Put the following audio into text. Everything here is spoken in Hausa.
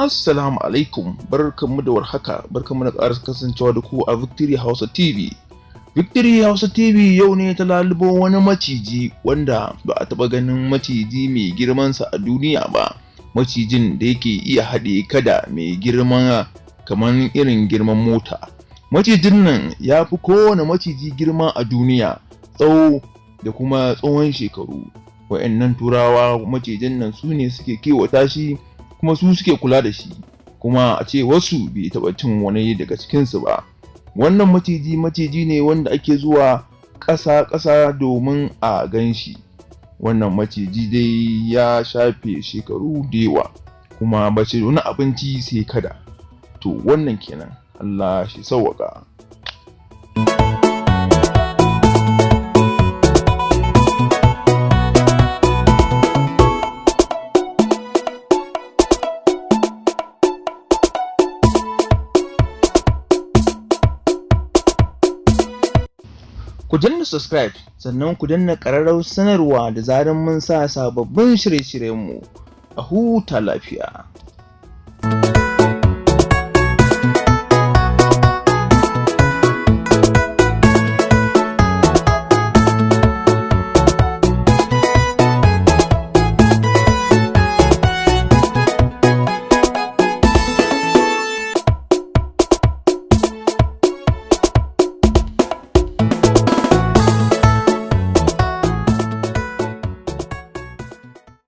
Assalamu alaikum, barkanmu da warhaka, barkanmu da ƙara kasancewa da ku a Victory Hausa TV. Victory Hausa TV yau ne ta lalubo wani maciji wanda ba a taɓa ganin maciji mai girmansa a duniya ba. Macijin da yake iya haɗe kada mai girma kamar irin girman mota. Macijin nan ya fi kowane maciji girma a duniya, tsawo da kuma tsawon shekaru. Wa'annan turawa macijin nan su ne suke kiwata shi kuma su suke kula da shi, kuma a ce wasu bai taɓa cin wani daga cikinsu ba. Wannan maciji ne wanda ake zuwa ƙasa domin a gan shi. Wannan maciji dai ya shafe shekaru da yawa kuma ba shi da wani abinci sai kada. To wannan kenan, Allah shi sauwaƙa. Ku danna subscribe sannan ku danna ƙararrawar sanarwa da zarar mun sa sababbin shirye-shiryenmu. A huta lafiya.